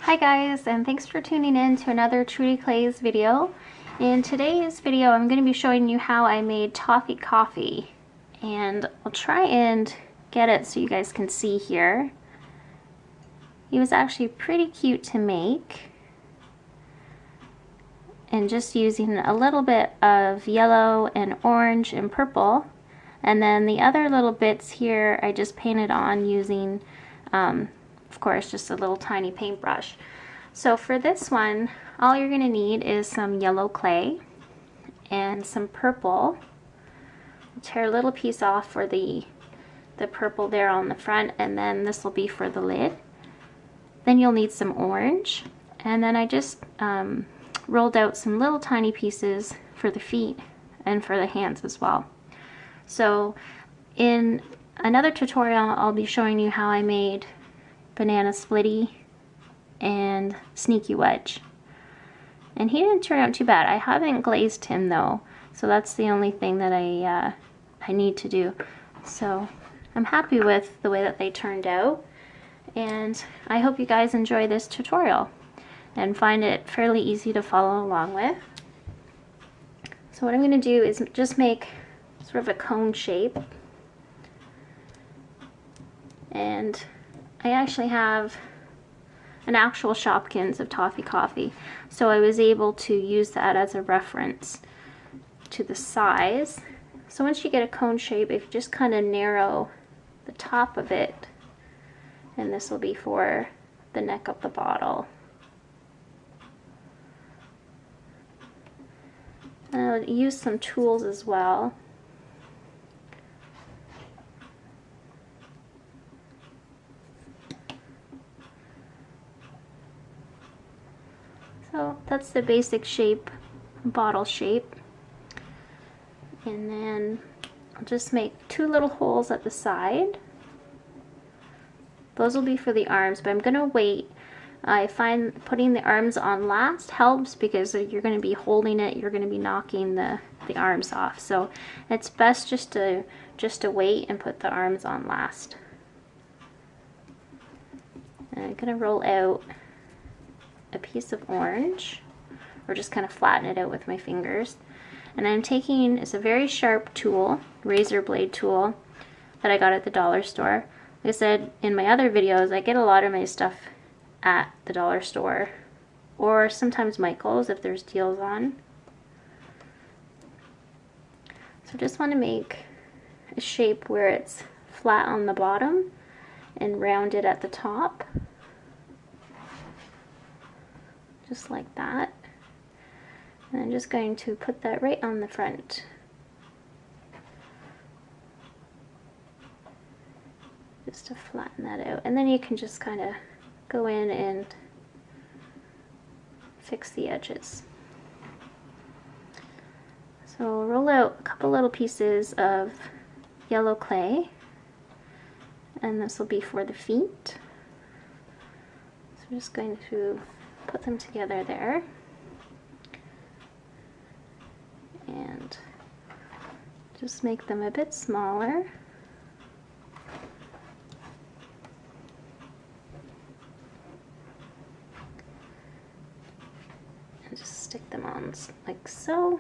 Hi guys, and thanks for tuning in to another Trudie Clays video. In today's video I'm going to be showing you how I made Toffee Coffee, and I'll try and get it so you guys can see here. He was actually pretty cute to make, and just using a little bit of yellow and orange and purple, and then the other little bits here I just painted on using of course, just a little tiny paintbrush. So for this one, all you're going to need is some yellow clay and some purple. I'll tear a little piece off for the purple there on the front, and then this will be for the lid. Then you'll need some orange, and then I just rolled out some little tiny pieces for the feet and for the hands as well. So in another tutorial, I'll be showing you how I made Banana Splitty and Sneaky Wedge, and he didn't turn out too bad. I haven't glazed him though, so that's the only thing that I need to do. So I'm happy with the way that they turned out, and I hope you guys enjoy this tutorial and find it fairly easy to follow along with. So what I'm going to do is just make sort of a cone shape, and I actually have an actual Shopkins of Toffee Coffee, so I was able to use that as a reference to the size. So once you get a cone shape, if you just kind of narrow the top of it, and this will be for the neck of the bottle. I'll use some tools as well. So that's the basic shape, bottle shape. And then I'll just make two little holes at the side. Those will be for the arms, but I'm going to wait. I find putting the arms on last helps because you're going to be holding it, you're going to be knocking the arms off. So it's best just to wait and put the arms on last. And I'm going to roll out a piece of orange, or just kind of flatten it out with my fingers. And I'm taking, it's a very sharp tool, razor blade tool that I got at the dollar store. Like I said in my other videos, I get a lot of my stuff at the dollar store, or sometimes Michael's if there's deals on. So just want to make a shape where it's flat on the bottom and rounded at the top. Just like that. And I'm just going to put that right on the front. Just to flatten that out. And then you can just kind of go in and fix the edges. So roll out a couple little pieces of yellow clay, and this will be for the feet. So I'm just going to put them together there, and just make them a bit smaller. And just stick them on like so.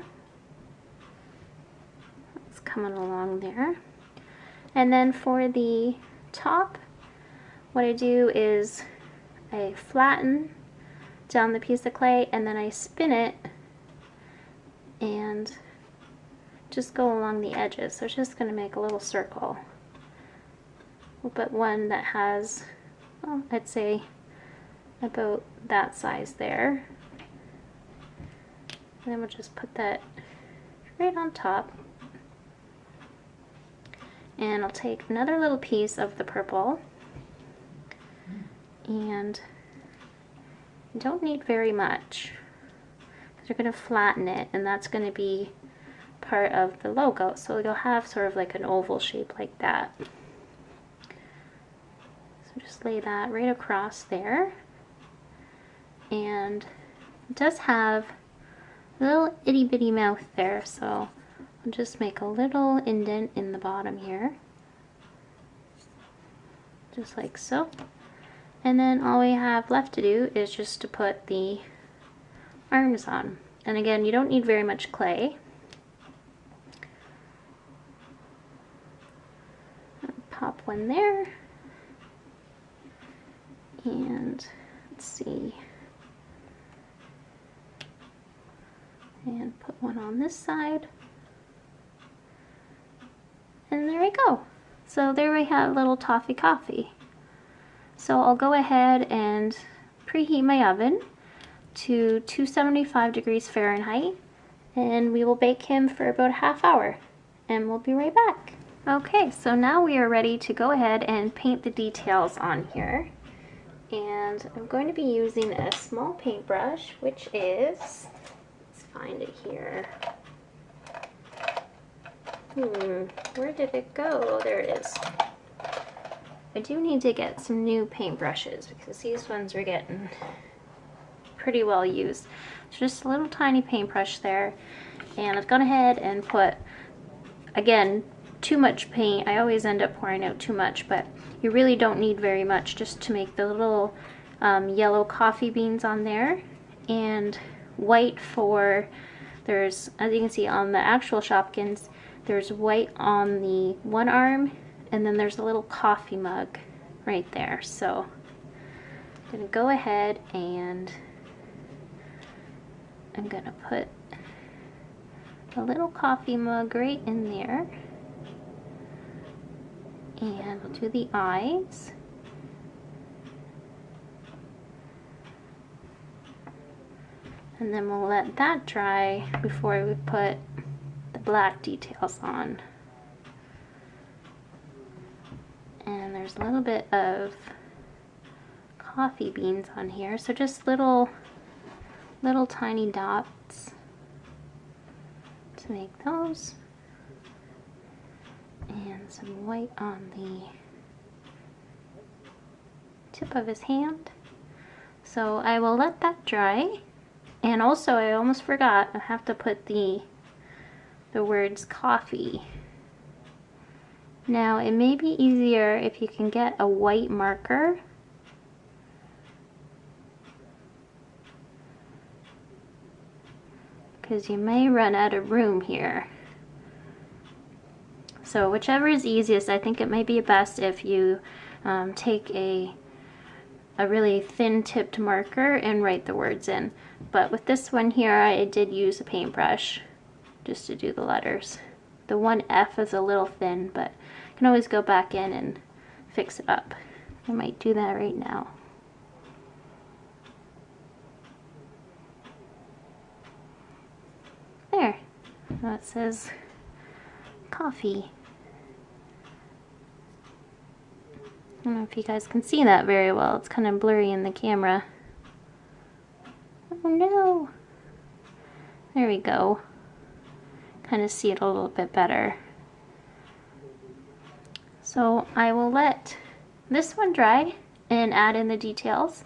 It's coming along there. And then for the top, what I do is I flatten down the piece of clay, and then I spin it and just go along the edges. So it's just going to make a little circle, but one that has, well, I'd say about that size there. And then we'll just put that right on top. And I'll take another little piece of the purple, and you don't need very much because you're going to flatten it, and that's going to be part of the logo. So you'll have sort of like an oval shape like that. So just lay that right across there. And it does have a little itty bitty mouth there, so I'll just make a little indent in the bottom here. Just like so. And then all we have left to do is just to put the arms on. And again, you don't need very much clay. Pop one there. And let's see. And put one on this side. And there we go. So there we have little Toffee Coffee. So I'll go ahead and preheat my oven to 275 degrees Fahrenheit, and we will bake him for about a half hour, and we'll be right back. Okay, so now we are ready to go ahead and paint the details on here. And I'm going to be using a small paintbrush, which is, let's find it here. Where did it go? Oh, there it is. I do need to get some new paintbrushes because these ones are getting pretty well used. So just a little tiny paintbrush there, and I've gone ahead and put, again, too much paint. I always end up pouring out too much, but you really don't need very much just to make the little yellow coffee beans on there, and white for, there's, as you can see on the actual Shopkins, there's white on the one arm, and then there's a little coffee mug right there. So I'm gonna go ahead and I'm gonna put a little coffee mug right in there, and we'll do the eyes. And then we'll let that dry before we put the black details on. And there's a little bit of coffee beans on here, so just little tiny dots to make those, and some white on the tip of his hand. So I will let that dry, and also I almost forgot, I have to put the words coffee. Now it may be easier if you can get a white marker, because you may run out of room here. So whichever is easiest, I think it may be best if you take a really thin tipped marker and write the words in. But with this one here, I did use a paintbrush just to do the letters. The one F is a little thin, but you can always go back in and fix it up. I might do that right now. There. Now it says coffee. I don't know if you guys can see that very well. It's kind of blurry in the camera. Oh no. There we go. Kind of see it a little bit better. So I will let this one dry and add in the details,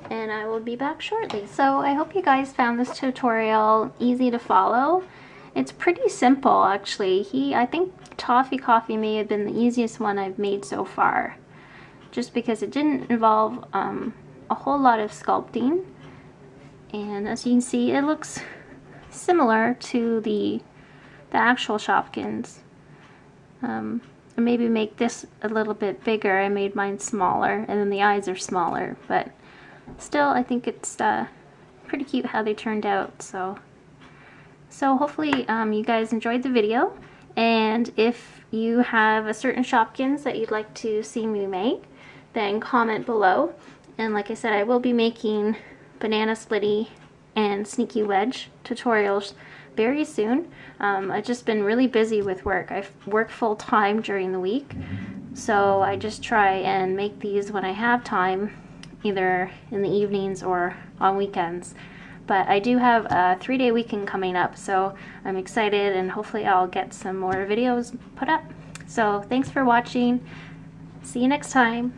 and I will be back shortly. So I hope you guys found this tutorial easy to follow. It's pretty simple actually. I think Toffee Coffee may have been the easiest one I've made so far, just because it didn't involve a whole lot of sculpting. And as you can see, it looks similar to the actual Shopkins. Maybe make this a little bit bigger. I made mine smaller, and then the eyes are smaller, but still I think it's pretty cute how they turned out. So hopefully you guys enjoyed the video, and if you have a certain Shopkins that you'd like to see me make, then comment below. And like I said, I will be making Banana Splitty and Sneaky Wedge tutorials very soon. I've just been really busy with work. I've worked full time during the week, so I just try and make these when I have time, either in the evenings or on weekends. But I do have a 3-day weekend coming up, so I'm excited, and hopefully I'll get some more videos put up. So thanks for watching. See you next time.